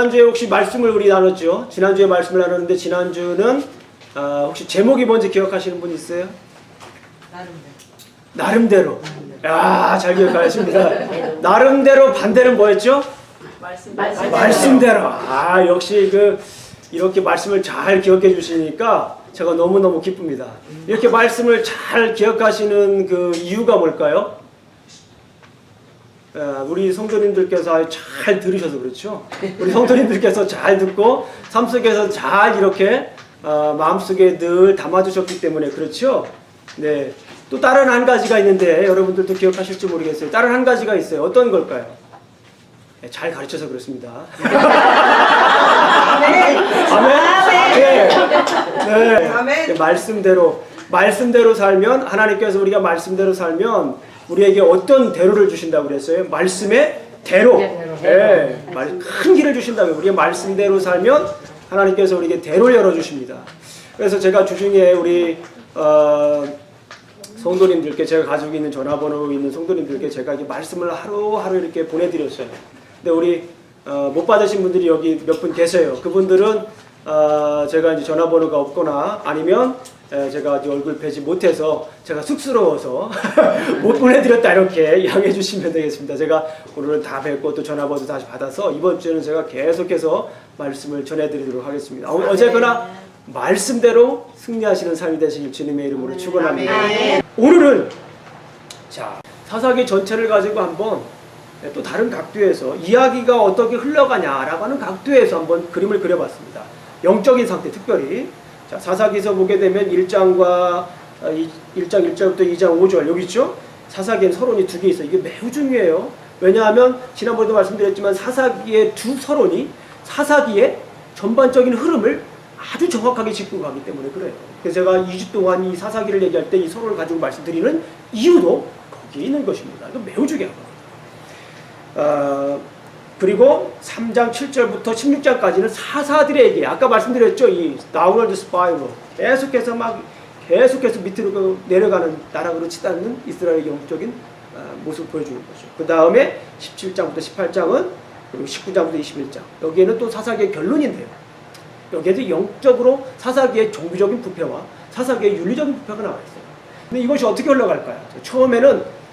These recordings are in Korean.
지난주에 혹시 말씀을 우리 나눴죠? 지난주에 말씀을 나눴는데 지난주는 혹시 제목이 뭔지 기억하시는 분 있어요? 나름대로. 야, 잘 기억하십니다. 나름대로 반대는 뭐였죠? 말씀대로. 아, 역시 이렇게 말씀을 잘 기억해 주시니까 제가 너무너무 기쁩니다. 이렇게 말씀을 잘 기억하시는 그 이유가 뭘까요? 우리 성도님들께서 잘 들으셔서 그렇죠. 우리 성도님들께서 잘 듣고 삶 속에서 잘 이렇게 마음속에 늘 담아두셨기 때문에 그렇죠. 네. 또 다른 한 가지가 있는데 여러분들도 기억하실지 모르겠어요. 다른 한 가지가 있어요. 어떤 걸까요? 네, 잘 가르쳐서 그렇습니다. 아멘. 네. 네. 말씀대로 살면 하나님께서 우리가 말씀대로 살면 우리에게 어떤 대로를 주신다고 그랬어요? 말씀의 대로. 네. 큰 길을 주신다고요. 우리가 말씀대로 살면 하나님께서 우리에게 대로를 열어주십니다. 그래서 제가 주중에 우리 성도님들께 제가 가지고 있는 전화번호 있는 성도님들께 제가 이렇게 말씀을 하루하루 이렇게 보내드렸어요. 근데 우리 못 받으신 분들이 여기 몇 분 계세요. 그분들은 제가 이제 전화번호가 없거나 아니면 제가 얼굴 뵈지 못해서 제가 쑥스러워서 못 보내드렸다 이렇게 양해해 주시면 되겠습니다. 제가 오늘은 다 뵙고 또 전화번호 다시 받아서 이번 주에는 제가 계속해서 말씀을 전해드리도록 하겠습니다. 어제거나 말씀대로 승리하시는 삶이 되시길 주님의 이름으로 축원합니다. 오늘은 자 사사기 전체를 가지고 한번 또 다른 각도에서 이야기가 어떻게 흘러가냐라고 하는 각도에서 한번 그림을 그려봤습니다. 영적인 상태 특별히 자, 사사기서 보게 되면 1장과 1장 1절부터 2장 5절 여기 있죠? 사사기에는 서론이 두 개 있어요. 이게 매우 중요해요. 왜냐하면 지난번에도 말씀드렸지만 사사기의 두 서론이 사사기의 전반적인 흐름을 아주 정확하게 짚고 가기 때문에 그래요. 그래서 제가 2주 동안 이 사사기를 얘기할 때 이 서론을 가지고 말씀드리는 이유도 거기에 있는 것입니다. 이거 매우 중요한 겁니다. 그리고 3장 7절부터 16장까지는 사사들의 얘기. 아까 말씀드렸죠. 이 downward spiral. 계속해서 밑으로 내려가는 나락으로 치닫는 이스라엘의 영적인 모습을 보여주는 거죠. 그 다음에 17장부터 18장은 그리고 19장부터 21장. 여기에는 또 사사기의 결론인데요. 여기에도 영적으로 사사기의 종교적인 부패와 사사기의 윤리적인 부패가 나와 있어요. 근데 이것이 어떻게 흘러갈까요? 처음에는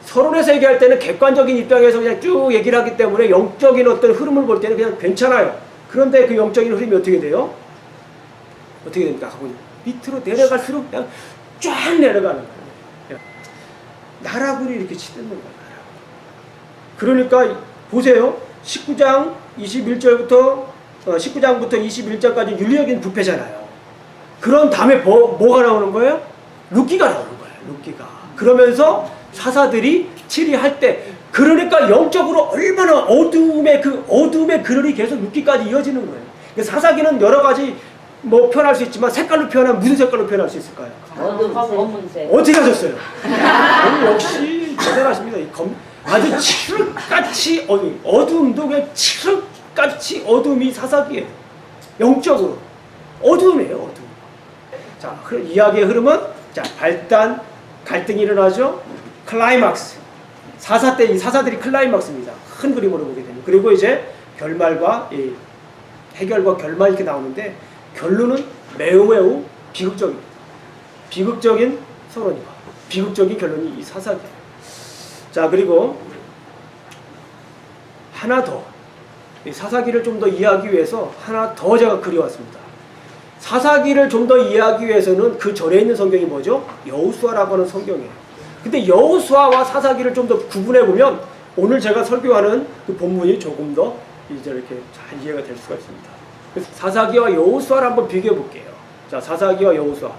서론에서 얘기할 때는 객관적인 입장에서 그냥 쭉 얘기를 하기 때문에 영적인 어떤 흐름을 볼 때는 그냥 괜찮아요. 그런데 그 영적인 흐름이 어떻게 돼요? 어떻게 됩니까? 밑으로 내려갈수록 그냥 쫙 내려가는 거예요. 나락으로 이렇게 치닫는 거예요. 그러니까 보세요. 19장 21절부터 19장부터 21장까지 윤리적인 부패잖아요. 그런 다음에 뭐가 나오는 거예요? 룻기가 나오는 거예요. 룻기가. 그러면서 사사들이 치리할 때 그러니까 영적으로 얼마나 어둠의 그늘이 계속 룻기까지 이어지는 거예요. 사사기는 여러 가지 표현할 수 있지만 색깔로 표현하면 무슨 색깔로 표현할 수 있을까요? 검은색. 어떻게 하셨어요? 역시 대단하십니다. 아주 칠흑같이 어둠도 그냥 칠흑같이 어둠이 사사기예요. 영적으로 어둠이에요. 어둠. 자, 그럼 이야기의 흐름은 자 발단 갈등이 일어나죠. 클라이막스. 사사 때 이 사사들이 클라이막스입니다. 큰 그림으로 보게 되면. 그리고 이제 결말과 해결과 결말 이렇게 나오는데 결론은 매우 비극적입니다. 비극적인 서론이고 비극적인 결론이 이 사사기예요. 자, 그리고 하나 더. 이 사사기를 좀 더 이해하기 위해서 하나 더 제가 그려왔습니다. 사사기를 좀 더 이해하기 위해서는 그 전에 있는 성경이 뭐죠? 여호수아라고 하는 성경이에요. 근데 여호수아와 사사기를 좀 더 구분해 보면 오늘 제가 설교하는 그 본문이 조금 더 이제 이렇게 잘 이해가 될 수가 있습니다. 그래서 사사기와 여호수아를 한번 비교해 볼게요. 자, 사사기와 여호수아.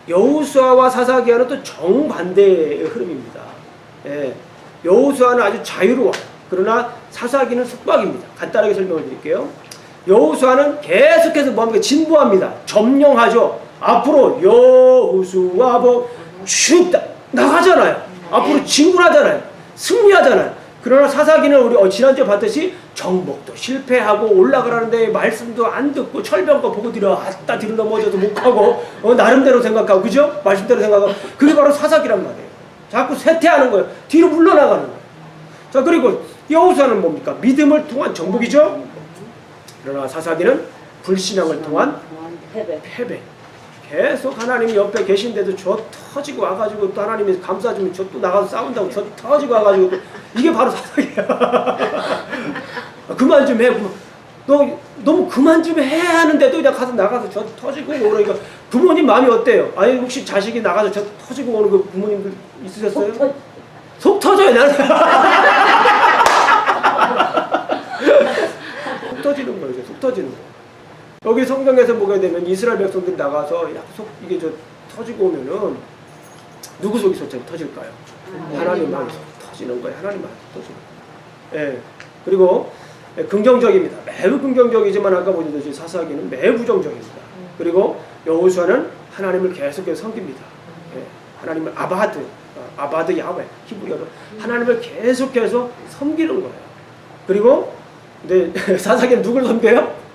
여호수아와 사사기와는 또 정반대의 흐름입니다. 예. 여호수아는 아주 자유로워. 그러나 사사기는 속박입니다. 간단하게 설명을 드릴게요. 여호수아는 계속해서 뭐합니까? 진보합니다. 점령하죠. 앞으로 여호수아 쭉 나가잖아요. 앞으로 진군하잖아요. 승리하잖아요. 그러나 사사기는 우리 지난주에 봤듯이 정복도 실패하고 올라가라는데 말씀도 안 듣고 철병거 보고 뒤로 넘어져도 못 가고 나름대로 생각하고 그죠? 말씀대로 생각하고 그게 바로 사사기란 말이에요. 자꾸 쇠퇴하는 거예요. 뒤로 물러나가는 거예요. 자, 그리고 여호수아는 뭡니까? 믿음을 통한 정복이죠. 그러나 사사기는 불신앙을 통한 패배. 계속 하나님이 옆에 계신데도 저 터지고 와가지고 또 하나님이 감싸주면 저 또 나가서 싸운다고 저 터지고 와가지고 또 이게 바로 사사기야. 그만 좀 해. 너 너무 그만 좀 해 하는데도 그냥 가서 나가서 저 터지고 그러니까 부모님 마음이 어때요? 아니 혹시 자식이 나가서 저 터지고 오는 그 부모님들 있으셨어요? 속 터져요 나는. 속 터지는 거예요. 속 터지는 거. 여기 성경에서 보게 되면 이스라엘 백성들이 나가서 속 이게 저 터지고 오면은 누구 속이 터질까요? 하나님 마음이 터지는 거예요. 하나님 마음이 터지는 거예요. 예. 그리고 긍정적입니다. 매우 긍정적이지만 아까 보셨듯이 사사기는 매우 부정적입니다. 그리고 여호수아는 하나님을 계속해서 섬깁니다. 예. 하나님을 아바드 야훼 히브리어로 하나님을 계속해서 섬기는 거예요. 그리고 근데 사사기는 누굴 섬겨요?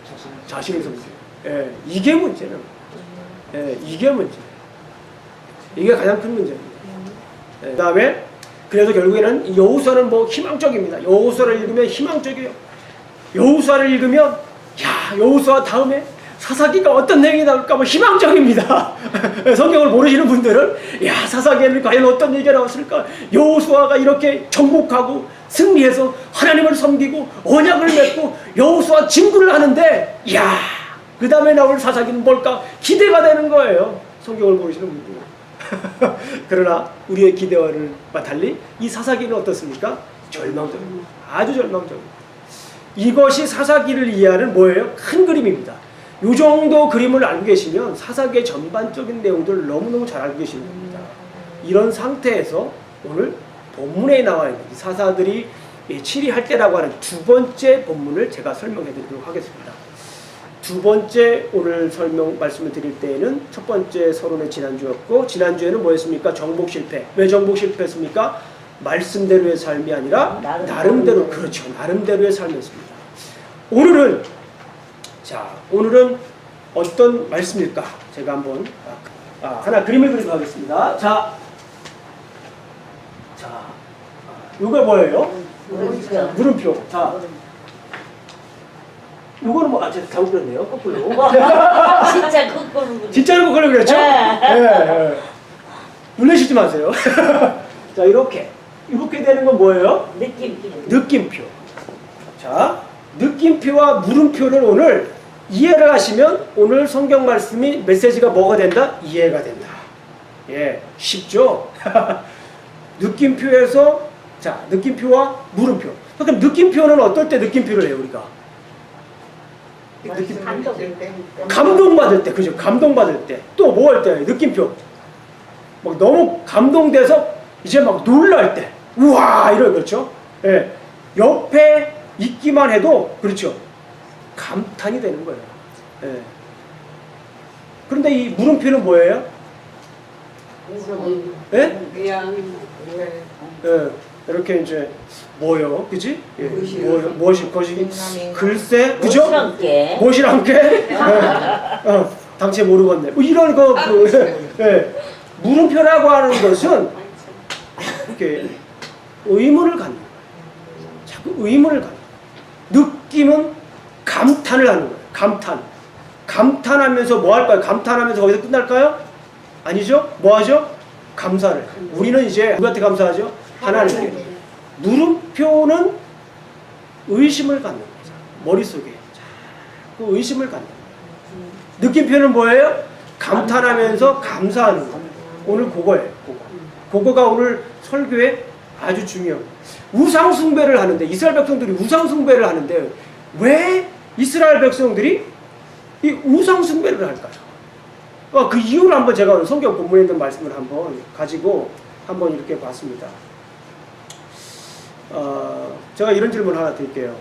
자신을 섬겨요. 예. 이게 문제는. 예. 이게 문제. 이게 가장 큰 문제입니다. 예. 그다음에 그래서 결국에는 여호수아는 뭐 희망적입니다. 여호수아를 읽으면 희망적이에요. 여호수아를 읽으면 야 여호수아 다음에 사사기가 어떤 내용이 나올까 뭐 희망적입니다. 성경을 모르시는 분들은 야 사사기에는 과연 어떤 얘기가 나왔을까? 여호수아가 이렇게 정복하고 승리해서 하나님을 섬기고 언약을 맺고 여호수아 진군을 하는데 야 그 다음에 나올 사사기는 뭘까? 기대가 되는 거예요. 성경을 모르시는 분들은. 그러나 우리의 기대와는 달리 이 사사기는 어떻습니까? 절망적입니다. 아주 절망적입니다. 이것이 사사기를 이해하는 뭐예요? 큰 그림입니다. 이 정도 그림을 알고 계시면 사사기의 전반적인 내용들을 너무너무 잘 알고 계시는 겁니다. 이런 상태에서 오늘 본문에 나와 있는 사사들이 치리할 때라고 하는 두 번째 본문을 제가 설명해 드리도록 하겠습니다. 두 번째 오늘 말씀을 드릴 때에는 첫 번째 서론의 지난주였고 지난주에는 뭐였습니까? 정복 실패. 왜 정복 실패했습니까? 말씀대로의 삶이 아니라 나름대로 그렇죠. 나름대로의 삶이었습니다. 오늘은 어떤 말씀일까? 제가 한번 하나 그림을 그리도록 하겠습니다. 자, 이거 뭐예요? 물음표. 자, 이거는 뭐 제가 잘못 그렸네요. 거꾸로. 진짜 거꾸로. 진짜로 거꾸로 그렸죠? 네. 놀라시지 마세요. 자, 이렇게 되는 건 뭐예요? 느낌표. 자, 느낌표와 물음표를 오늘 이해를 하시면 오늘 성경 말씀이 메시지가 뭐가 된다? 이해가 된다. 예, 쉽죠? 느낌표에서 느낌표와 물음표. 그럼 느낌표는 어떨 때 느낌표를 해요, 우리가? 감동받을 때, 그죠? 감동받을 때. 또 뭐 할 때? 느낌표. 막 너무 감동돼서 이제 막 놀랄 때. 우와! 그렇죠? 예. 옆에 있기만 해도, 그렇죠? 감탄이 되는 거예요. 예. 그런데 이 물음표는 뭐예요? 예? 예. 이렇게 이제 뭐요? 그지? 예. 무엇이 것이 글쎄, 그죠? 무엇이 함께? 당체 모르겠네. 뭐 이런 예. 물음표라고 하는 것은 이렇게 의문을 갖는 거예요. 자꾸 의문을 갖는 거예요. 느낌은 감탄을 하는 거예요. 감탄하면서 뭐 할까요? 감탄하면서 거기서 끝날까요? 아니죠? 뭐 하죠? 감사를. 우리는 이제 누구한테 감사하죠? 하나님께. 물음표는 의심을 갖는 거죠. 머릿속에 자꾸 의심을 갖는 거예요. 느낌표는 뭐예요? 감탄하면서 감사하는 거예요. 오늘 그거예요. 그거가 오늘 설교에 아주 중요해요. 우상숭배를 하는데 이스라엘 백성들이 우상숭배를 하는데 왜 이스라엘 백성들이 이 우상숭배를 할까요? 그 이유를 한번 제가 오늘 성경 본문에 있는 말씀을 한번 가지고 한번 이렇게 봤습니다. 제가 이런 질문 하나 드릴게요.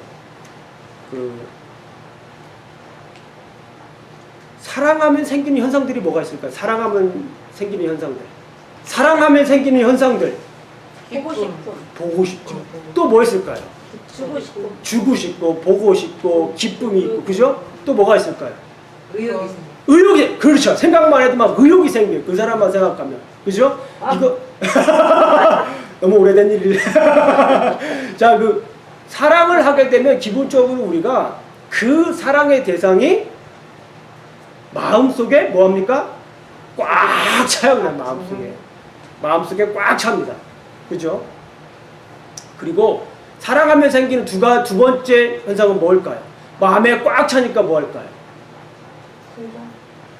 사랑하면 생기는 현상들이 뭐가 있을까요? 사랑하면 생기는 현상들. 사랑하면 생기는 현상들. 보고 싶죠. 또 뭐 있을까요? 주고 싶고, 보고 싶고, 기쁨이 있고, 그죠? 또 뭐가 있을까요? 의욕이, 그렇죠. 생각만 해도 막 의욕이 생겨요. 그 사람만 생각하면. 그죠? 이거, 너무 오래된 일이래. 자, 사랑을 하게 되면 기본적으로 우리가 그 사랑의 대상이 마음속에 뭐합니까? 꽉 차요. 그냥 마음속에 꽉 찹니다. 그죠? 그리고 사랑하면 생기는 두 번째 현상은 뭘까요? 마음에 꽉 차니까 뭐 할까요?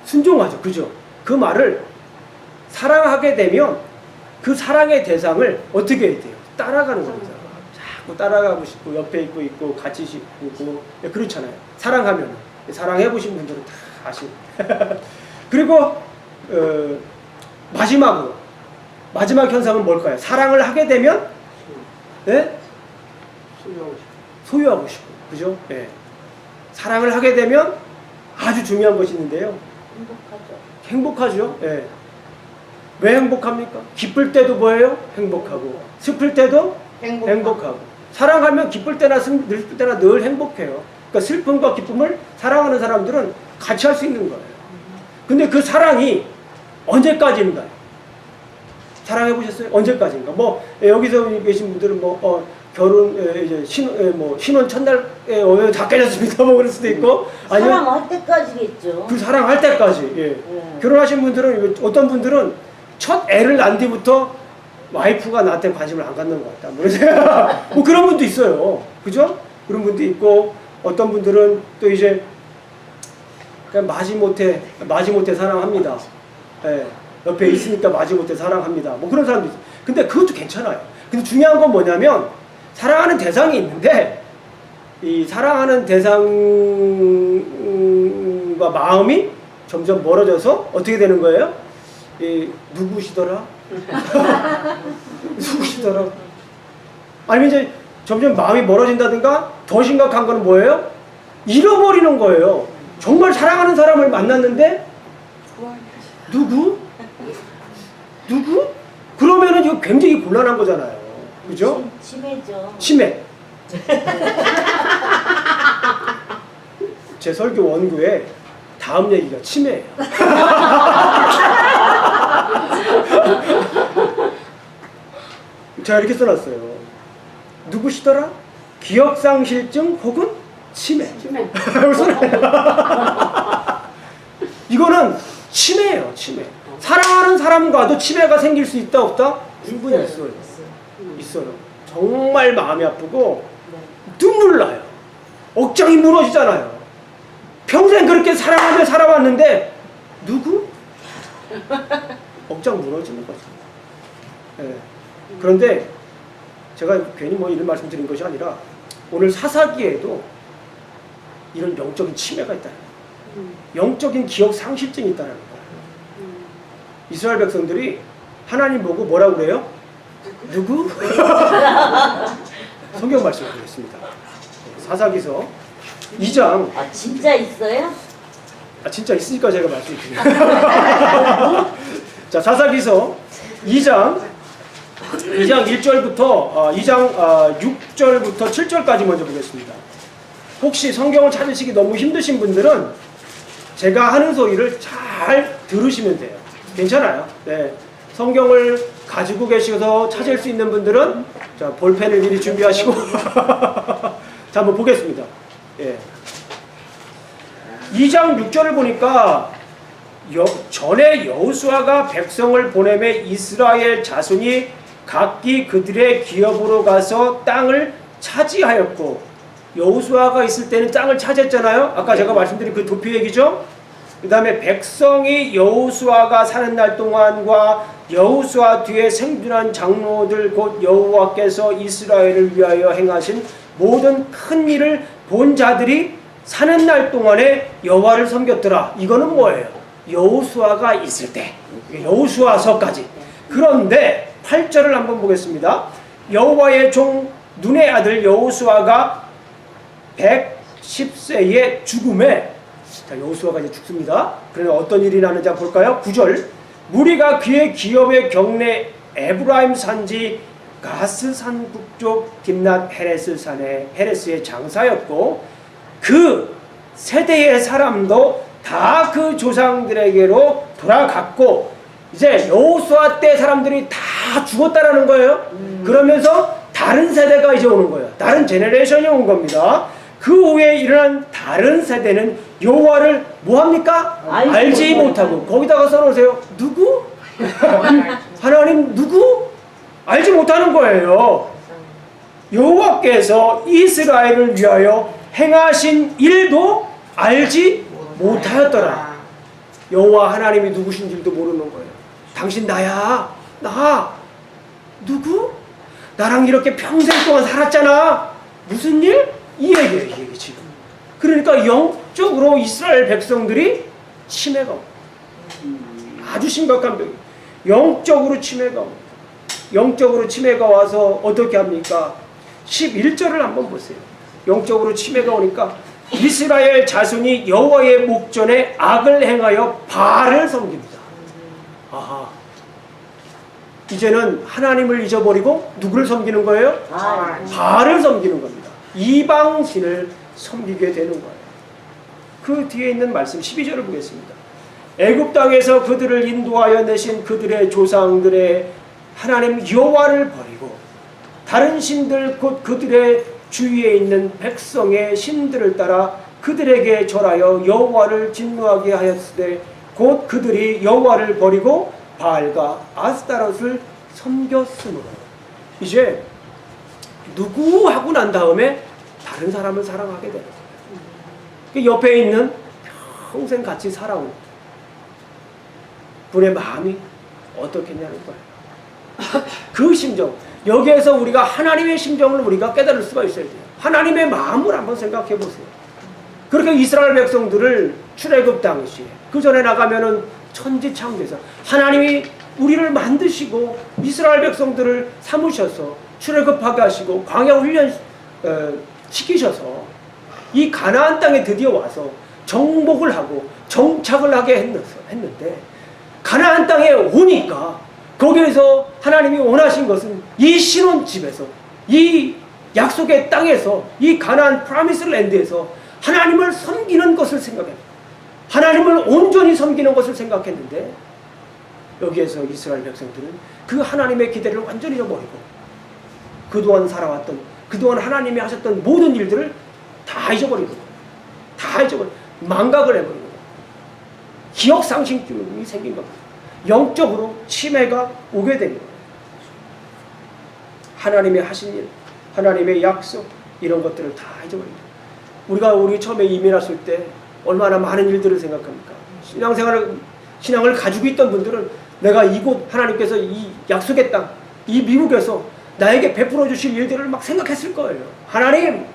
순종하죠. 그죠? 그 말을 사랑하게 되면 그 사랑의 대상을 어떻게 해야 돼요? 따라가는 겁니다. 자꾸 따라가고 싶고 옆에 있고 같이 있고 그렇잖아요. 사랑하면 사랑해보신 분들은 다 아시고 그리고 마지막 현상은 뭘까요? 사랑을 하게 되면 네? 소유하고 싶고 그죠? 네. 사랑을 하게 되면 아주 중요한 것이 있는데요. 행복하죠. 예. 왜 행복합니까? 기쁠 때도 뭐예요? 행복하고 슬플 때도 행복하고 사랑하면 기쁠 때나 슬플 때나 늘 행복해요. 그러니까 슬픔과 기쁨을 사랑하는 사람들은 같이 할 수 있는 거예요. 근데 그 사랑이 언제까지인가요? 사랑해보셨어요? 언제까지인가? 뭐 여기서 계신 분들은 결혼 이제 신혼 첫날에 다 깨졌습니다. 뭐 그럴 수도 있고 아니면 사랑할 때까지겠죠. 그 사랑할 때까지. 예. 결혼하신 분들은 어떤 분들은 첫 애를 낳은 뒤부터 와이프가 나한테 관심을 안 갖는 것 같다. 뭐 그런 분도 있어요. 그죠? 그런 분도 있고 어떤 분들은 또 이제 그냥 마지못해 사랑합니다. 예. 옆에 있으니까 마지못해 사랑합니다. 뭐 그런 사람도 있어요. 근데 그것도 괜찮아요. 근데 중요한 건 뭐냐면 사랑하는 대상이 있는데 이 사랑하는 대상과 마음이 점점 멀어져서 어떻게 되는 거예요? 누구시더라? 누구시더라? 아니면 이제 점점 마음이 멀어진다든가 더 심각한 건 뭐예요? 잃어버리는 거예요. 정말 사랑하는 사람을 만났는데 누구? 그러면은 이거 굉장히 곤란한 거잖아요. 그죠? 치매죠. 치매. 제 설교 원고에 다음 얘기가 치매예요. 제가 이렇게 써놨어요. 누구시더라? 기억상실증 혹은 치매. 이거는 치매예요. 치매. 사랑하는 사람과도 치매가 생길 수 있다 없다? 충분히 있어요. 정말 마음이 아프고 눈물 나요. 억장이 무너지잖아요. 평생 그렇게 사랑하며 살아왔는데 누구? 억장 무너지는 거죠. 네. 그런데 제가 괜히 이런 말씀 드린 것이 아니라 오늘 사사기에도 이런 영적인 치매가 있다는 거예요. 영적인 기억 상실증이 있다는 거예요. 이스라엘 백성들이 하나님 보고 뭐라고 그래요? 누구? 성경 말씀을 드리겠습니다. 사사기서 2장. 아 진짜 있어요? 진짜 있으니까 제가 말씀드려요. 자, 사사기서 2장 1절부터 2장 6절부터 7절까지 먼저 보겠습니다. 혹시 성경을 찾으시기 너무 힘드신 분들은 제가 하는 소리를 잘 들으시면 돼요. 괜찮아요. 네. 성경을 가지고 계셔서 찾을 수 있는 분들은 자, 볼펜을 미리 준비하시고 자, 한번 보겠습니다. 예. 2장 6절을 보니까 전에 여호수아가 백성을 보내매 이스라엘 자손이 각기 그들의 기업으로 가서 땅을 차지하였고 여호수아가 있을 때는 땅을 차지했잖아요. 아까 제가 말씀드린 그 도피 얘기죠. 그 다음에 백성이 여호수아가 사는 날 동안과 여호수아 뒤에 생존한 장로들 곧 여호와께서 이스라엘을 위하여 행하신 모든 큰 일을 본 자들이 사는 날 동안에 여호와를 섬겼더라. 이거는 뭐예요? 여호수아가 있을 때 여호수아서까지. 그런데 8절을 한번 보겠습니다. 여호와의 종 눈의 아들 여호수아가 110세의 죽음에 자, 여호수아가 이제 죽습니다. 그러면 어떤 일이 나는지 한번 볼까요? 9절. 무리가 그의 기업의 경내 에브라임 산지 가스산 북쪽 딥낫 헤레스 산에 헤레스의 장사였고 그 세대의 사람도 다 그 조상들에게로 돌아갔고 이제 여호수아 때 사람들이 다 죽었다라는 거예요. 그러면서 다른 세대가 이제 오는 거예요. 다른 제너레이션이 온 겁니다. 그 후에 일어난 다른 세대는 여호와를 뭐합니까? 알지 못하고. 거기다가 써놓으세요. 누구? 하나님 누구? 알지 못하는 거예요. 여호와께서 이스라엘을 위하여 행하신 일도 알지 못하였더라. 여호와 하나님이 누구신 줄도 모르는 거예요. 당신 나야. 나. 누구? 나랑 이렇게 평생 동안 살았잖아. 무슨 일? 이 얘기예요, 지금. 그러니까 영적으로 이스라엘 백성들이 침해가 옵니다. 아주 심각한 병이에요. 영적으로 침해가 옵니다. 영적으로 침해가 와서 어떻게 합니까? 11절을 한번 보세요. 영적으로 침해가 오니까 이스라엘 자손이 여호와의 목전에 악을 행하여 바알을 섬깁니다. 아하. 이제는 하나님을 잊어버리고 누구를 섬기는 거예요? 바알을 섬기는 겁니다. 이방신을 섬기게 되는 거예요. 그 뒤에 있는 말씀 12절을 보겠습니다. 애굽 땅에서 그들을 인도하여 내신 그들의 조상들의 하나님 여호와를 버리고 다른 신들 곧 그들의 주위에 있는 백성의 신들을 따라 그들에게 절하여 여호와를 진노하게 하였으되 곧 그들이 여호와를 버리고 바알과 아스타롯을 섬겼으므로. 이제 누구 하고 난 다음에 다른 사람을 사랑하게 되는 거예요. 그 옆에 있는 평생 같이 살아온 분의 마음이 어떻겠냐는 거예요. 그 심정, 여기에서 우리가 하나님의 심정을 우리가 깨달을 수가 있어야 돼요. 하나님의 마음을 한번 생각해 보세요. 그렇게 이스라엘 백성들을 출애굽 당시에, 그 전에 나가면은 천지창조에서 하나님이 우리를 만드시고 이스라엘 백성들을 삼으셔서 출애굽하게 하시고 광야 훈련 시키셔서 이 가나안 땅에 드디어 와서 정복을 하고 정착을 하게 했는데, 가나안 땅에 오니까 거기에서 하나님이 원하신 것은 이 신혼집에서, 이 약속의 땅에서, 이 가나안 프라미스 랜드에서 하나님을 섬기는 것을 생각했어요. 하나님을 온전히 섬기는 것을 생각했는데, 여기에서 이스라엘 백성들은 그 하나님의 기대를 완전히 잃어버리고 그동안 살아왔던, 그동안 하나님이 하셨던 모든 일들을 다 잊어버리고, 다 잊어버리고 망각을 해버리고 기억상실증이 생긴 겁니다. 영적으로 침해가 오게 됩니다. 하나님의 하신 일, 하나님의 약속, 이런 것들을 다 잊어버립니다. 우리 처음에 이민했을 때 얼마나 많은 일들을 생각합니까? 신앙을 가지고 있던 분들은 내가 이곳 하나님께서 이 약속의 땅, 이 미국에서 나에게 베풀어 주실 일들을 막 생각했을 거예요. 하나님,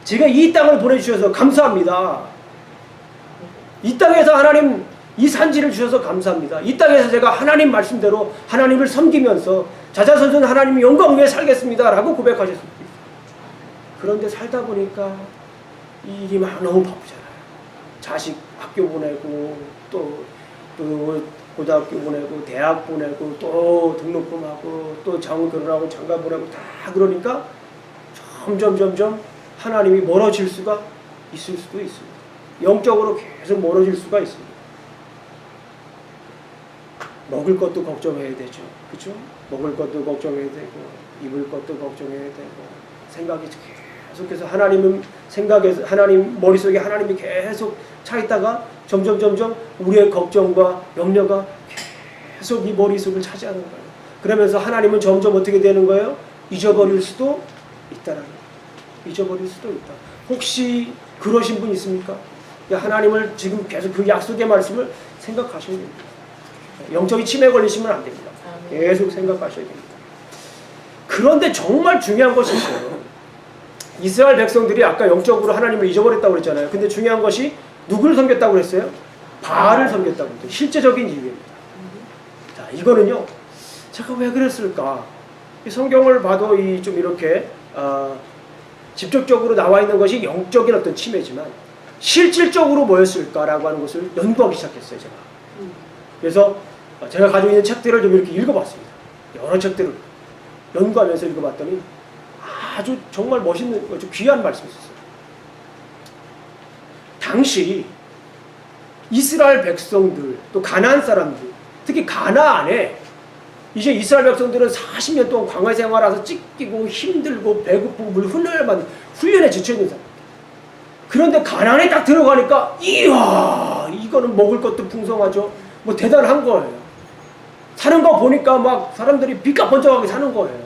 제가 이 땅을 보내주셔서 감사합니다. 이 땅에서 하나님 이 산지를 주셔서 감사합니다. 이 땅에서 제가 하나님 말씀대로 하나님을 섬기면서 자자손손 하나님 영광 위에 살겠습니다 라고 고백하셨습니다. 그런데 살다 보니까 이 일이 막 너무 바쁘잖아요. 자식 학교 보내고 또 고등학교 보내고 대학 보내고 또 등록금하고 또 결혼하고 장가 보내고 다 그러니까 점점 하나님이 멀어질 수가 있을 수도 있습니다. 영적으로 계속 멀어질 수가 있습니다. 먹을 것도 걱정해야 되죠. 그렇죠? 먹을 것도 걱정해야 되고 입을 것도 걱정해야 되고 생각이 계속해서 하나님 머릿속에 하나님이 계속 차 있다가 점점 우리의 걱정과 염려가 계속 이 머릿속을 차지하는 거예요. 그러면서 하나님은 점점 어떻게 되는 거예요? 잊어버릴 수도 있다라는 거예요. 잊어버릴 수도 있다. 혹시 그러신 분 있습니까? 하나님을 지금 계속 그 약속의 말씀을 생각하셔야 됩니다. 영적인 침해 걸리시면 안 됩니다. 계속 생각하셔야 됩니다. 그런데 정말 중요한 것이 있어요. 이스라엘 백성들이 아까 영적으로 하나님을 잊어버렸다고 그랬잖아요. 근데 중요한 것이 누구를 섬겼다고 그랬어요? 바알을 섬겼다고 그랬어요. 실제적인 이유입니다. 자, 이거는요, 제가 왜 그랬을까? 이 성경을 봐도 좀 이렇게 직접적으로 나와 있는 것이 영적인 어떤 침해지만 실질적으로 뭐였을까라고 하는 것을 연구하기 시작했어요, 제가. 그래서 제가 가지고 있는 책들을 좀 이렇게 읽어봤습니다. 여러 책들을 연구하면서 읽어봤더니 아주 정말 멋있는, 아주 귀한 말씀이 있었어요. 당시 이스라엘 백성들, 또 가나안 사람들, 특히 가나안에 이제 이스라엘 백성들은 40년 동안 광야 생활하면서 찢기고 힘들고 배고프고 물 흘려야만 훈련에 지쳐있는 사람. 그런데 가나안에 딱 들어가니까 이야 이거는 먹을 것도 풍성하죠. 뭐 대단한 거예요. 사는 거 보니까 막 사람들이 빛깔번쩍하게 사는 거예요.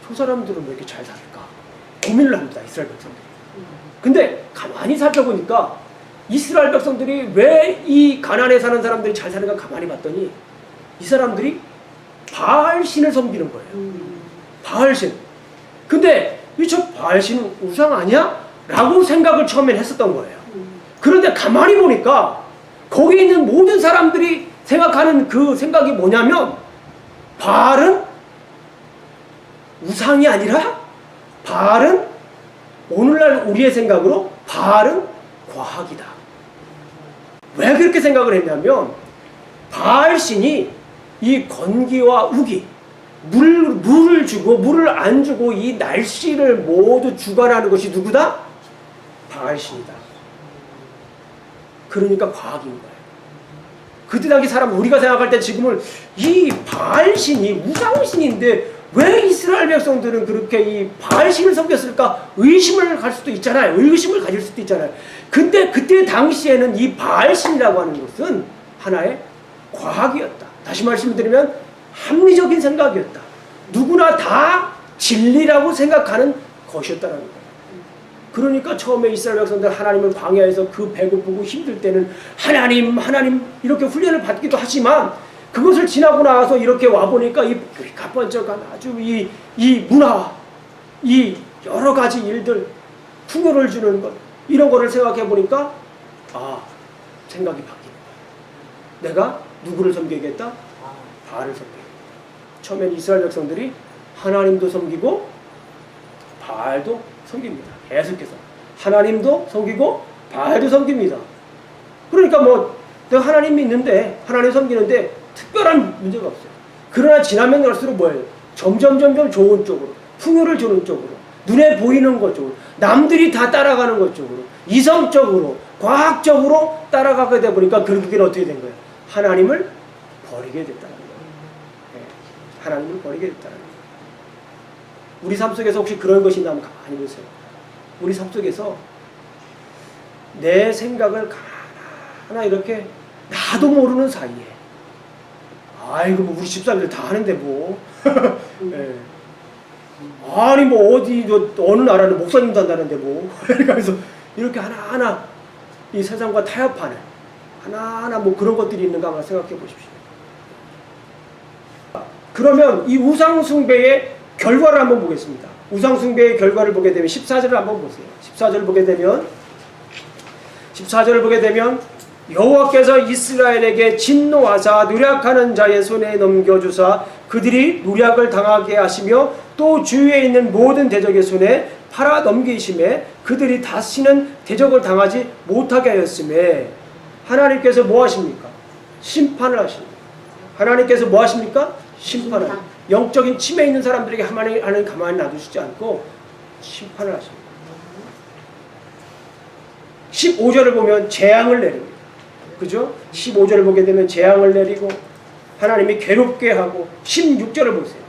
저 사람들은 왜 이렇게 잘 살까? 고민을 합니다. 이스라엘 백성들이. 근데 가만히 살펴보니까 이스라엘 백성들이 왜 이 가나안에 사는 사람들이 잘 사는가 가만히 봤더니 이 사람들이 바알신을 섬기는 거예요. 바알신. 근데 저 바알신은 우상 아니야? 라고 생각을 처음엔 했었던 거예요. 그런데 가만히 보니까 거기 있는 모든 사람들이 생각하는 그 생각이 뭐냐면 바알은 우상이 아니라 바알은 오늘날 우리의 생각으로 바알은 과학이다. 왜 그렇게 생각을 했냐면 바알신이 이 건기와 우기 물을 주고 물을 안 주고 이 날씨를 모두 주관하는 것이 누구다? 바알신이다. 그러니까 과학인 거예요. 그때 당시 사람 우리가 생각할 때 지금은 이 바알신이 우상신인데 왜 이스라엘 백성들은 그렇게 이 바알신을 섬겼을까 의심을 갈 수도 있잖아요. 의심을 가질 수도 있잖아요. 근데 그때 당시에는 이 바알신이라고 하는 것은 하나의 과학이었다. 다시 말씀드리면 합리적인 생각이었다. 누구나 다 진리라고 생각하는 것이었다는 거예요. 그러니까 처음에 이스라엘 백성들 하나님을 광야에서 그 배고프고 힘들 때는 하나님 이렇게 훈련을 받기도 하지만 그것을 지나고 나서 이렇게 와보니까 이 가번쩍한 아주 이 문화와 이 여러 가지 일들 풍요를 주는 것 이런 거를 생각해 보니까 생각이 바뀌는 거예요. 내가 누구를 섬기겠다? 바알을 섬기겠다. 처음엔 이스라엘 백성들이 하나님도 섬기고 바알도 섬깁니다. 계속해서 하나님도 섬기고 바알도 섬깁니다. 그러니까 뭐 내가 하나님 믿는데 하나님 섬기는데 특별한 문제가 없어요. 그러나 지나면 갈수록 뭐예요? 점점 좋은 쪽으로 풍요를 주는 쪽으로 눈에 보이는 것 쪽으로 남들이 다 따라가는 것 쪽으로 이성적으로 과학적으로 따라가게 되다 보니까 결국에는 어떻게 된 거예요? 하나님을 버리게 됐다는 거예요. 네. 하나님을 버리게 됐다는 거예요. 우리 삶 속에서 혹시 그런 것이 있나 한번 가만히 보세요. 우리 삶 속에서 내 생각을 하나 이렇게 나도 모르는 사이에 아이고 뭐 우리 집사람들 다 하는데 뭐 네. 아니 뭐 어디 어느 나라는 목사님도 한다는데 뭐 그래서 이렇게 하나하나 이 세상과 타협하는 하나하나 뭐 그런 것들이 있는가 한번 생각해 보십시오. 그러면 이 우상숭배의 결과를 한번 보겠습니다. 우상숭배의 결과를 보게 되면 14절을 한번 보세요. 14절을 보게 되면 여호와께서 이스라엘에게 진노하사 노략하는 자의 손에 넘겨주사 그들이 노략을 당하게 하시며 또 주위에 있는 모든 대적의 손에 팔아 넘기심에 그들이 다시는 대적을 당하지 못하게 하였음에 하나님께서 뭐 하십니까? 심판을 하십니다. 하나님께서 뭐 하십니까? 심판을 하십니다. 영적인 침해 있는 사람들에게 하나님 가만히 놔두시지 않고 심판을 하십니다. 15절을 보면 재앙을 내립니다. 그죠? 15절을 보게 되면 재앙을 내리고 하나님이 괴롭게 하고 16절을 보세요.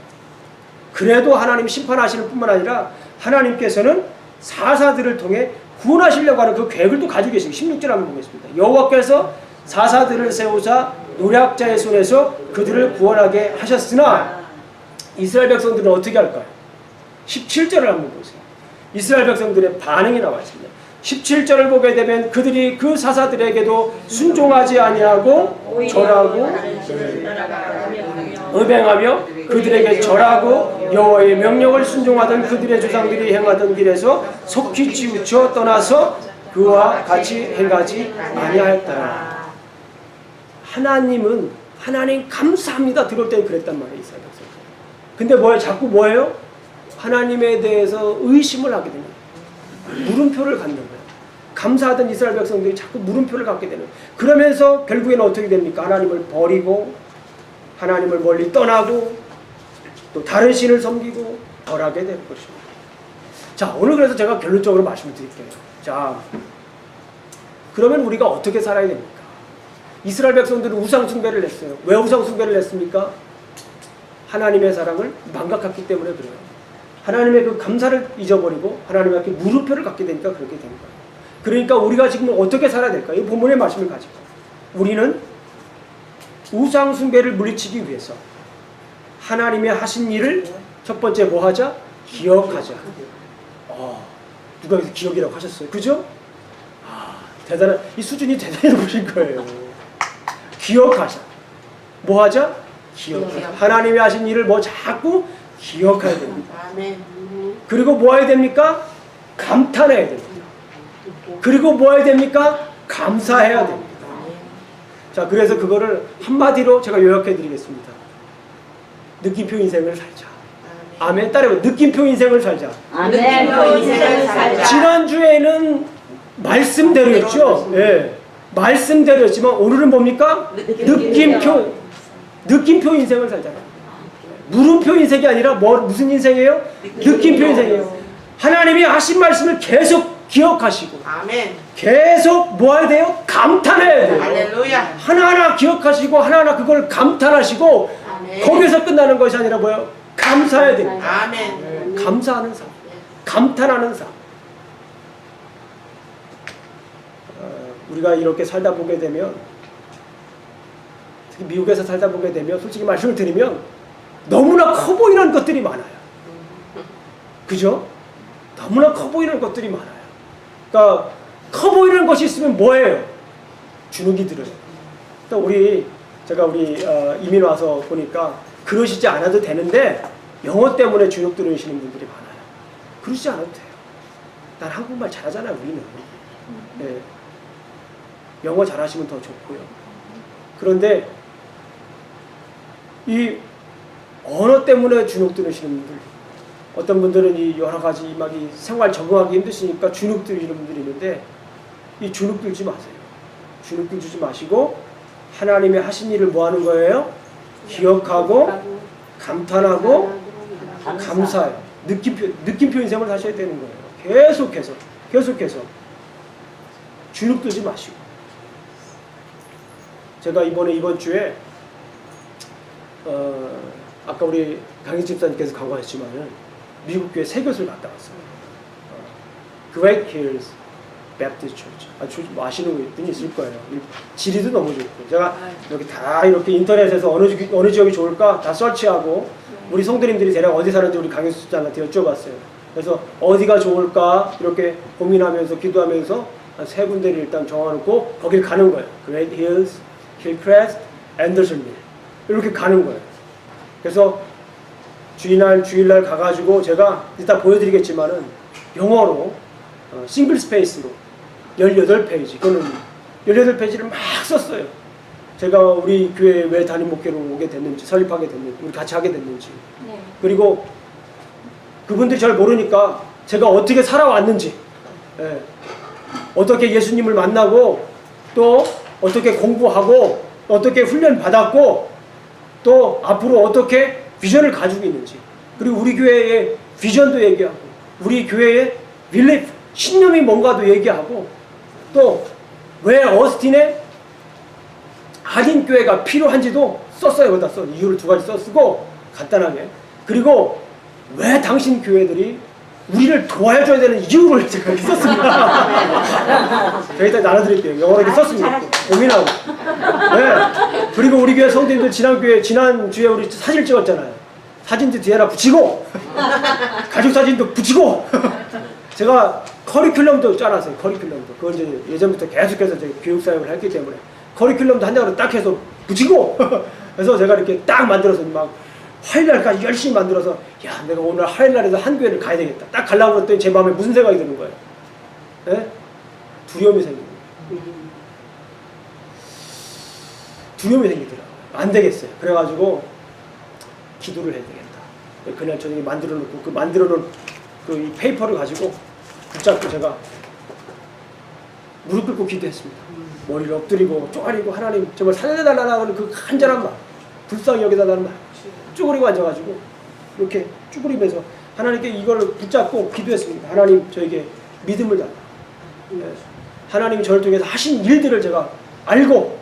그래도 하나님 심판하시는 뿐만 아니라 하나님께서는 사사들을 통해 구원하시려고 하는 그 계획을 또 가지고 계십니다. 16절 한번 보겠습니다. 여호와께서 사사들을 세우사 노략자의 손에서 그들을 구원하게 하셨으나 이스라엘 백성들은 어떻게 할까요? 17절을 한번 보세요. 이스라엘 백성들의 반응이 나와 있습니다. 17절을 보게 되면 그들이 그 사사들에게도 순종하지 아니하고 절하고 음행하며 그들에게 절하고 여호와의 명령을 순종하던 그들의 조상들이 행하던 길에서 속히 치우쳐 떠나서 그와 같이 행하지 아니하였다. 하나님 감사합니다 들을 때는 그랬단 말이에요. 이스라엘 백성. 근데 자꾸 뭐예요? 하나님에 대해서 의심을 하게 됩니다. 물음표를 갖는 거예요. 감사하던 이스라엘 백성들이 자꾸 물음표를 갖게 되는 거예요. 그러면서 결국에는 어떻게 됩니까? 하나님을 버리고 하나님을 멀리 떠나고 또 다른 신을 섬기고 절하게 될 것입니다. 자, 오늘 그래서 제가 결론적으로 말씀을 드릴게요. 자, 그러면 우리가 어떻게 살아야 됩니까? 이스라엘 백성들은 우상숭배를 했어요. 왜 우상숭배를 했습니까? 하나님의 사랑을 망각했기 때문에 그래요. 하나님의 그 감사를 잊어버리고 하나님 앞에 무릎표를 갖게 되니까 그렇게 된 거예요. 그러니까 우리가 지금 어떻게 살아야 될까요? 이 본문의 말씀을 가지고 우리는 우상 숭배를 물리치기 위해서 하나님이 하신 일을 첫 번째 뭐 하자? 기억하자. 누가 여기서 기억이라고 하셨어요? 그죠? 대단한, 이 수준이 대단히 높으신 거예요. 기억하자. 뭐 하자? 기억하자. 하나님이 하신 일을 뭐 자꾸 기억해야 됩니다. 그리고 뭐 해야 됩니까? 감탄해야 됩니다. 그리고 뭐 해야 됩니까? 감사해야 됩니다. 자, 그래서 그거를 한마디로 제가 요약해 드리겠습니다. 느낌표 인생을 살자. 아멘. 따라해요. 느낌표 인생을 살자. 아멘. 인생을 살자. 지난주에는 말씀대로였죠. 예. 말씀대로였지만 오늘은 뭡니까? 느낌표 인생을 살잖아요. 물음표 인생이 아니라 무슨 인생이에요? 느낌표 인생이에요. 하나님이 하신 말씀을 계속 기억하시고 아멘. 계속 뭐 해야 돼요? 감탄해야 돼요. 할렐루야. 하나하나 기억하시고 하나하나 그걸 감탄하시고 아멘. 거기서 끝나는 것이 아니라 뭐예요? 감사해야 됩니다. 아멘. 감사하는 삶, 감탄하는 삶. 우리가 이렇게 살다 보게 되면, 특히 미국에서 살다 보게 되면 솔직히 말씀을 드리면 너무나 커 보이는 것들이 많아요. 그죠? 너무나 커 보이는 것들이 많아요. 그러니까 커 보이는 것이 있으면 뭐예요? 주눅이 들어요. 그러니까 제가 이민 와서 보니까 그러시지 않아도 되는데 영어 때문에 주눅 들으시는 분들이 많아요. 그러시지 않아도 돼요. 난 한국말 잘하잖아요, 우리는. 네. 영어 잘하시면 더 좋고요. 그런데 이 언어 때문에 주눅 들으시는 분들, 어떤 분들은 이 여러 가지 막 이 생활 적응하기 힘드시니까 주눅 들으시는 분들이 있는데, 이 주눅 들지 마세요. 주눅 들지 마시고 하나님이 하신 일을 뭐 하는 거예요? 기억하고 감탄하고 감사해요. 느낌표 인생을 사셔야 되는 거예요. 계속해서 주눅 들지 마시고. 제가 이번 주에 아까 우리 강희 집사님께서 강조하셨지만은 미국 교회 세 곳을 갔다 왔어요. Great Hills Baptist Church. 아주 아시는 분이 있을 거예요. 지리도 너무 좋고, 제가 이렇게 다 이렇게 인터넷에서 어느 지역이 좋을까 다 서치하고 우리 성도님들이 대략 어디 사는지 우리 강희 집사님한테 여쭤봤어요. 그래서 어디가 좋을까 이렇게 고민하면서 기도하면서 한 세 군데를 일단 정해놓고 거길 가는 거예요. Great Hills, Hillcrest, Andersonville 이렇게 가는 거예요. 그래서 주일날 가가지고 제가 이따 보여드리겠지만은 영어로 싱글 스페이스로 18페이지, 그거는 18페이지를 막 썼어요. 제가 우리 교회에 왜 담임 목회로 오게 됐는지, 설립하게 됐는지, 우리 같이 하게 됐는지, 그리고 그분들이 잘 모르니까 제가 어떻게 살아왔는지, 어떻게 예수님을 만나고 또 어떻게 공부하고 어떻게 훈련 받았고 또 앞으로 어떻게 비전을 가지고 있는지, 그리고 우리 교회의 비전도 얘기하고 우리 교회의 빌립 신념이 뭔가도 얘기하고 또 왜 어스틴의 한인교회가 필요한지도 썼어요. 거기다 써. 이유를 두 가지 쓰고 간단하게, 그리고 왜 당신 교회들이 우리를 도와줘야 되는 이유를 제가 이렇게 썼습니다. 제가 이따 나눠드릴게요. 영어로 이렇게 썼습니다. 고민하고. 네. 그리고 우리 교회 성도님들 지난주에 우리 사진 찍었잖아요. 사진도 뒤에다 붙이고, 가족 사진도 붙이고, 제가 커리큘럼도 짜놨어요. 커리큘럼도. 그건 이제 예전부터 계속해서 제가 교육사역을 했기 때문에 커리큘럼도 한 장으로 딱 해서 붙이고, 그래서 제가 이렇게 딱 만들어서 막 화요일날까지 열심히 만들어서, 야, 내가 오늘 화요일날에도 한 교회를 가야 되겠다. 딱 가려고 그랬더니 제 마음에 무슨 생각이 드는 거예요? 네? 두려움이 생기는 거예요. 두려움이 생기더라고요. 안 되겠어요. 그래가지고 기도를 해야 되겠다. 그날 저녁에 만들어놓고 그 만들어놓은 이 페이퍼를 가지고 붙잡고 제가 무릎 꿇고 기도했습니다. 머리를 엎드리고 쪼가리고, 하나님 정말 살려달라는 그 간절한 마음, 불쌍히 여겨달라는 마음, 쭈그리고 앉아가지고 이렇게 쭈그리면서 하나님께 이걸 붙잡고 기도했습니다. 하나님 저에게 믿음을 달라. 하나님이 저를 통해서 하신 일들을 제가 알고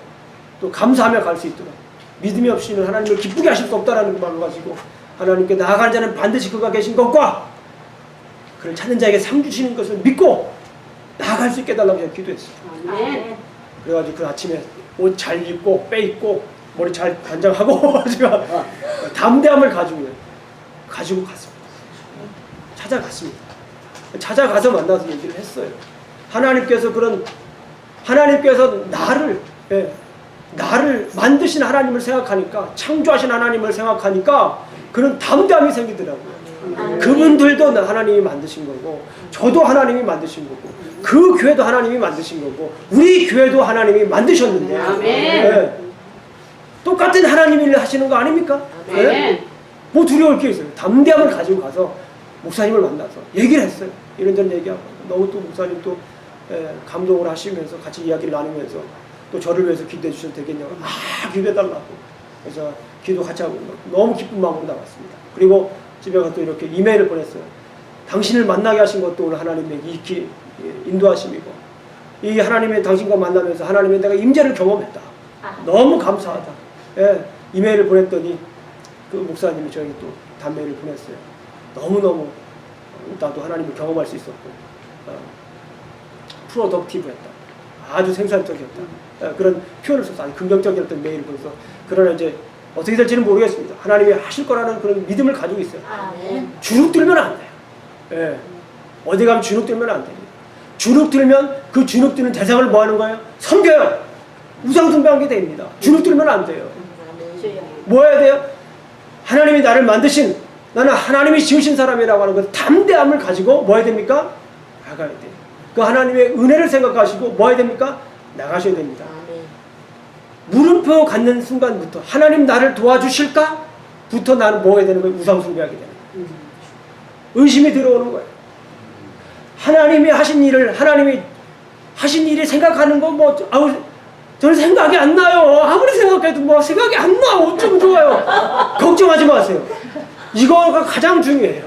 또 감사하며 갈 수 있도록, 믿음이 없이는 하나님을 기쁘게 하실 수 없다라는 말을 가지고 하나님께 나아가는 자는 반드시 그가 계신 것과 그를 찾는 자에게 상 주시는 것을 믿고 나아갈 수 있게 해달라고 제가 기도했어요. 아멘. 그래가지고 그 아침에 옷 잘 입고 빼입고 머리 잘 단장하고 제가 담대함을 가지고 갔습니다. 찾아갔습니다. 찾아가서 만나서 얘기를 했어요. 하나님께서 나를 만드신 하나님을 생각하니까, 창조하신 하나님을 생각하니까 그런 담대함이 생기더라고요. 그분들도 하나님이 만드신 거고, 저도 하나님이 만드신 거고, 그 교회도 하나님이 만드신 거고, 우리 교회도 하나님이 만드셨는데, 네. 똑같은 하나님 일을 하시는 거 아닙니까? 네? 뭐 두려울 게 있어요. 담대함을 가지고 가서 목사님을 만나서 얘기를 했어요. 이런저런 얘기하고, 너무 또 목사님 또 감동을 하시면서 같이 이야기를 나누면서 또 저를 위해서 기도해 주셔도 되겠냐고 기도해달라고. 그래서 기도 같이 하고 너무 기쁜 마음으로 나왔습니다. 그리고 집에 가서 또 이렇게 이메일을 보냈어요. 당신을 만나게 하신 것도 오늘 하나님의 인도하심이고, 이 하나님의 당신과 만나면서 하나님의 내가 임재를 경험했다. 너무 감사하다. 예, 이메일을 보냈더니 그 목사님이 저에게 또 단메일을 보냈어요. 너무너무 나도 하나님을 경험할 수 있었고, 프로덕티브했다. 아주 생산적이었다. 그런 표현을 써서 아주 긍정적이었던 메일을 보내서, 그러나 이제 어떻게 될지는 모르겠습니다. 하나님이 하실 거라는 그런 믿음을 가지고 있어요. 주눅 들면 안 돼요. 예. 어디 가면 주눅 들면 안 됩니다. 주눅 들면 그 주눅 드는 대상을 뭐 하는 거예요? 섬겨요. 우상 숭배하게 됩니다. 주눅 들면 안 돼요. 뭐 해야 돼요? 하나님이 나를 만드신, 나는 하나님이 지으신 사람이라고 하는 그 담대함을 가지고 뭐 해야 됩니까? 나가야 돼요. 그 하나님의 은혜를 생각하시고 뭐 해야 됩니까? 나가셔야 됩니다. 물음표 갖는 순간부터 하나님 나를 도와주실까? 부터 나는 뭐 해야 되는 거예요? 우상 숭배하게 되는 거예요. 의심이 들어오는 거예요. 하나님이 하신 일을 생각하는 거 저는 생각이 안 나요. 아무리 생각해도 뭐 생각이 안 나. 어쩜 좋아요. 걱정하지 마세요. 이거가 가장 중요해요.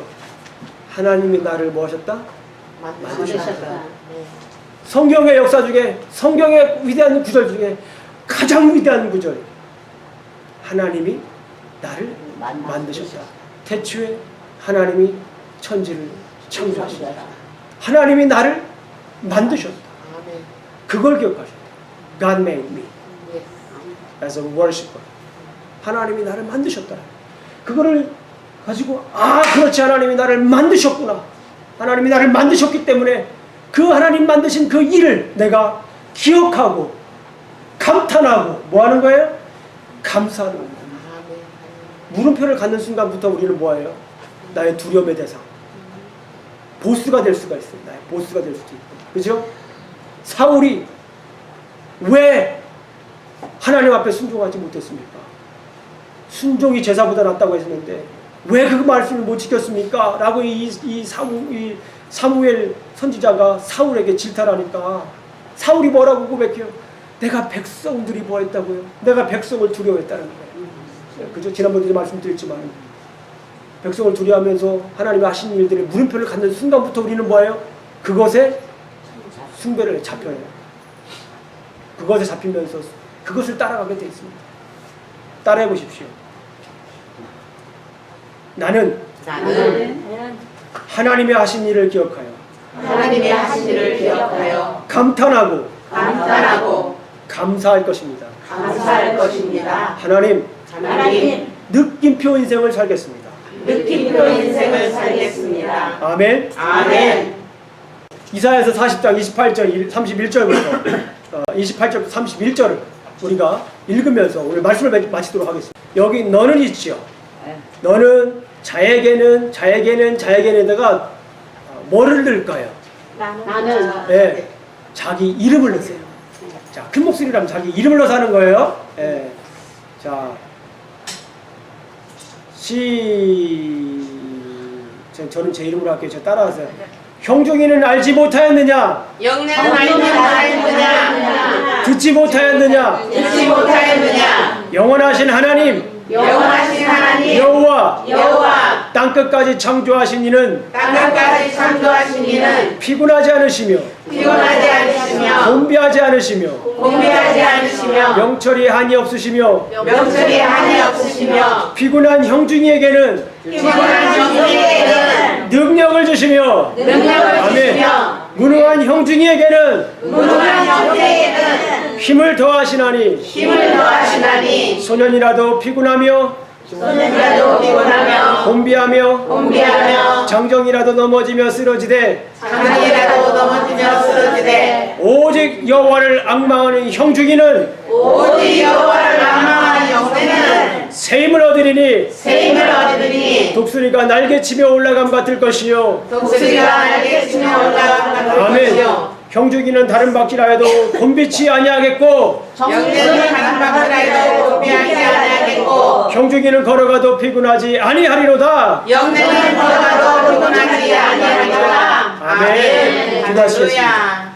하나님이 나를 뭐 하셨다? 만드셨다. 성경의 역사 중에, 성경의 위대한 구절 중에 가장 위대한 구절. 하나님이 나를 만드셨다. 태초에 하나님이 천지를 창조하셨다. 하나님이 나를 만드셨다. 그걸 기억하셔야 돼요. God made me as a worshiper. 하나님이 나를 만드셨다. 그거를 가지고 그렇지, 하나님이 나를 만드셨구나. 하나님이 나를 만드셨기 때문에 그 하나님 만드신 그 일을 내가 기억하고 감탄하고 뭐 하는 거예요? 감사하는 겁니다. 물음표를 갖는 순간부터 우리는 뭐예요? 나의 두려움의 대상. 보스가 될 수가 있어요. 나의 보스가 될 수도 있고. 그죠? 사울이 왜 하나님 앞에 순종하지 못했습니까? 순종이 제사보다 낫다고 했는데 왜 그 말씀을 못 지켰습니까? 라고 이 사무엘 선지자가 사울에게 질타하니까 사울이 뭐라고 고백해요? 내가 백성들이 뭐 했다고요? 내가 백성을 두려워했다는 거예요. 그죠? 지난번에 말씀드렸지만 백성을 두려워하면서 하나님이 하신 일들의 물음표를 갖는 순간부터 우리는 뭐예요? 그것에 숭배를 잡혀요. 그것에 잡히면서 그것을 따라가게 되어 있습니다. 따라해 보십시오. 나는 하나님의 하신 일을 기억하여 감탄하고 감사할 것입니다. 하나님 느낌표 인생을 살겠습니다. 아멘. 이사야서 40장 28절 31절부터 28절 31절을 우리가 읽으면서 오늘 말씀을 마치도록 하겠습니다. 여기 너는 있지요. 너는 자에게는에다가 뭐를 넣을까요? 나는 네, 자기 이름을 넣으세요. 자, 큰 목소리라면 자기 이름을 넣어서 하는 거예요. 네. 자, 저는 제 이름으로 할게요. 저 따라하세요. 형종이는 알지 못하였느냐? 영내는 알지 못하였느냐? 듣지 못하였느냐? 영원하신 하나님 여호와 땅끝까지 창조하신 이는 땅끝까지 창조하신 이는 피곤하지 않으시며 피곤하지 않으시며 곤비하지 않으시며 공비하지 않으시며 명철이 한이 없으시며 명철이 한이 없으시며 피곤한 형중이에게는 피곤한 형제에게는 능력을 주시며 능력을 주시며 무능한 형중이에게는 무능한 형제에게는 힘을 더하시나니 힘을 더하시나니 소년이라도 피곤하며 소년이라도 피곤하며 곤비하며 공비하며 장정이라도 넘어지며 쓰러지되 장난이라도 넘어지며 쓰러지되 오직 여호와를 앙망하는 형중이는 오직 여호와를 낭망하는 형제는 새 힘을 얻으리니 새 힘을 얻으리니 독수리가 날개치며 올라감 같을 것이요 독수리가 날개치며 올라간 같을 아멘. 것이요 형중이는 다른 박질하여도 곤비치 아니하겠고 영제는 다른 박질하여도 공비하지 아니하겠고 형중이는 걸어가도 피곤하지 아니하리로다. 영제는 걸어가도 피곤하지 아니하리로다. 아멘. 기도하시겠습니다. 할렐루야.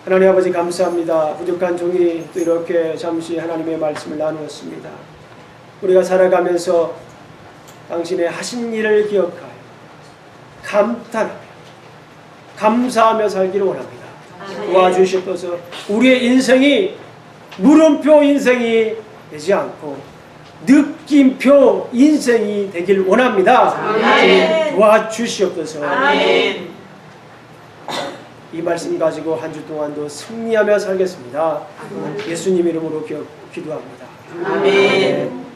하나님 아버지 감사합니다. 부족한 종이 또 이렇게 잠시 하나님의 말씀을 나누었습니다. 우리가 살아가면서 당신의 하신 일을 기억하여 감탄하며 감사하며 살기를 원합니다. 도와주시옵소서. 우리의 인생이 물음표 인생이 되지 않고 느낌표 인생이 되길 원합니다. 아멘. 도와주시옵소서. 아멘. 이 말씀 가지고 한 주 동안도 승리하며 살겠습니다. 예수님 이름으로 기도합니다. 아멘.